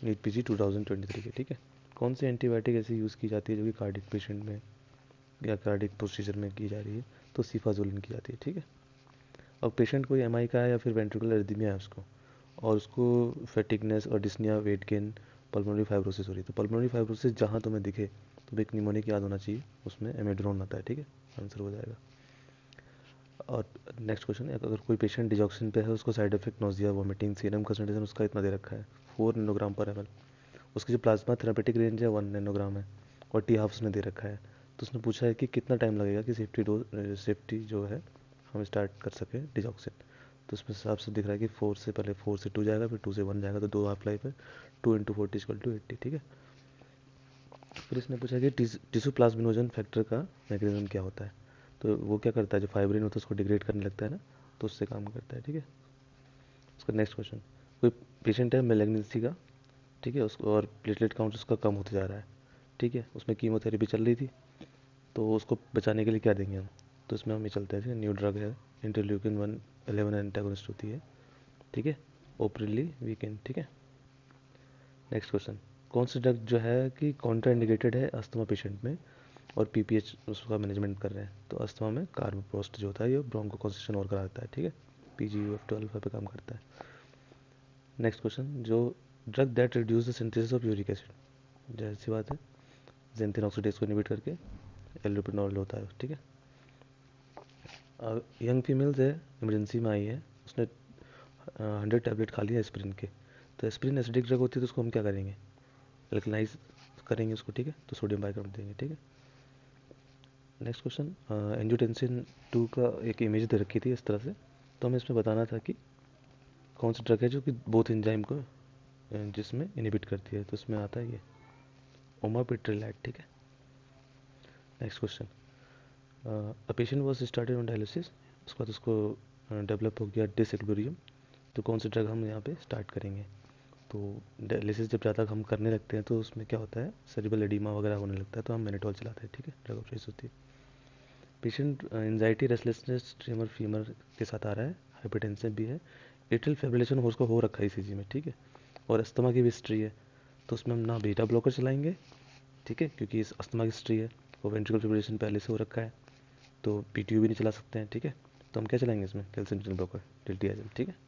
NEET PG 2023 के, ठीक है। कौन सी एंटीबायोटिक ऐसी यूज़ की जाती है जो कि कार्डिक पेशेंट में या कार्डिक प्रोसीजर में की जा रही है, तो सिफाजोलिन की जाती है, ठीक है। अब पेशेंट कोई एमआई का है या फिर वेंट्रिकुलर एरिथमिया है उसको, और उसको फैटिगनेस और dyspnoea, weight gain, pulmonary fibrosis हो रही है, तो पल्मोनरी फाइब्रोसिस जहाँ तुम्हें दिखे तो एक निमोनिक याद होना चाहिए, उसमें एमेड्रोन आता है, ठीक है, आंसर हो जाएगा। और नेक्स्ट क्वेश्चन है, अगर कोई पेशेंट डिजॉक्सिन पे है, उसको side effect nausea, vomiting, serum concentration उसका इतना दे रखा है 4 नैनोग्राम पर एमएल, उसकी जो प्लाज्मा थेरापेटिक रेंज है 1 नैनोग्राम है, और टी हाफ उसने दे रखा है, तो उसने पूछा है कि कितना टाइम लगेगा कि सेफ्टी जो है हम स्टार्ट कर सकें डिजॉक्सिन। तो उसमें हिसाब से दिख रहा है कि 4 से पहले 4 से 2 जाएगा, फिर 2 से 1 जाएगा, तो 2 हाफ लाइफ है, 2 इंटू 40 इक्वल टू 80, ठीक है। फिर इसने पूछा कि टिश्यू प्लाज्मिनोजन फैक्टर का मैकेनिज्म क्या होता है, तो वो क्या करता है, जो फाइब्रिन होता है उसको डिग्रेड करने लगता है ना, तो उससे काम करता है, ठीक है। उसका नेक्स्ट क्वेश्चन, कोई पेशेंट है मेलेग्नेंसी का, ठीक है, उसको और प्लेटलेट काउंट उसका कम होते जा रहा है, ठीक है, उसमें कीमोथेरेपी चल रही थी, तो उसको बचाने के लिए क्या देंगे हम, तो इसमें हम ये चलते हैं, न्यू ड्रग है, इंटरल्यूकिन 11 एंटागोनिस्ट होती है, ठीक है, ओपरली वीकेंड, ठीक है। नेक्स्ट क्वेश्चन, कौन सी ड्रग जो है कि कॉन्ट्राइंडिकेटेड है अस्थमा पेशेंट में और पीपीएच उसका मैनेजमेंट कर रहे हैं, तो अस्थमा में कार्बोप्रोस्ट जो होता है ये ब्रोंको कंस्ट्रिक्शन और करा देता है, ठीक है, पीजीयूएफ12 पे काम करता है। नेक्स्ट क्वेश्चन, जो drug that reduce the synthesis of uric acid, जाहिर सी बात है जेंथिन ऑक्सीडेज को इनहिबिट करके एल्लोपेनॉल होता है, ठीक है। यंग फीमेल्स है, इमरजेंसी में आई है, उसने 100 टैबलेट खा लिया एस्प्रिन के, तो एस्प्रिन एसिडिक ड्रग होती है, तो उसको हम क्या करेंगे, एल्कलाइज करेंगे उसको, ठीक है, तो सोडियम बाइकार्बोनेट देंगे, ठीक है। नेक्स्ट क्वेश्चन, एंजियोटेंसिन 2 का एक इमेज दे रखी थी इस तरह से, तो हमें इसमें बताना था कि कौन सी ड्रग है जो कि बोथ एंजाइम को जिसमें इनहिबिट करती है, तो इसमें आता है ये ओमापिट्रिलैट, ठीक है। Next question, a patient was started on dialysis, उसके बाद उसको डेवलप हो गया डिसइक्विलिब्रियम, तो कौन सी ड्रग हम यहाँ पे स्टार्ट करेंगे, तो डायलिसिस जब ज़्यादा हम करने लगते हैं तो उसमें क्या होता है, सेरिब्रल एडिमा वगैरह होने लगता है, तो हम मैनेटोल चलाते हैं, ठीक है, ड्रग ऑफ चॉइस होती है। Patient anxiety, restlessness, tremor, fever के साथ आ रहा है, हाइपरटेंशन भी है, एट्रियल फिब्रिलेशन उसको हो रखा है ईसीजी में, ठीक है, और अस्थमा की भी हिस्ट्री है, तो उसमें हम ना बीटा ब्लॉकर चलाएंगे, ठीक है, क्योंकि इस अस्थमा की हिस्ट्री है, और वेंट्रिकल फिब्रिलेशन पहले से हो रखा है, तो पीटीयू भी नहीं चला सकते हैं, ठीक है, तो हम क्या चलाएंगे इसमें, कैल्शियम चैनल ब्लॉकर, डिल्टियाजल, ठीक है।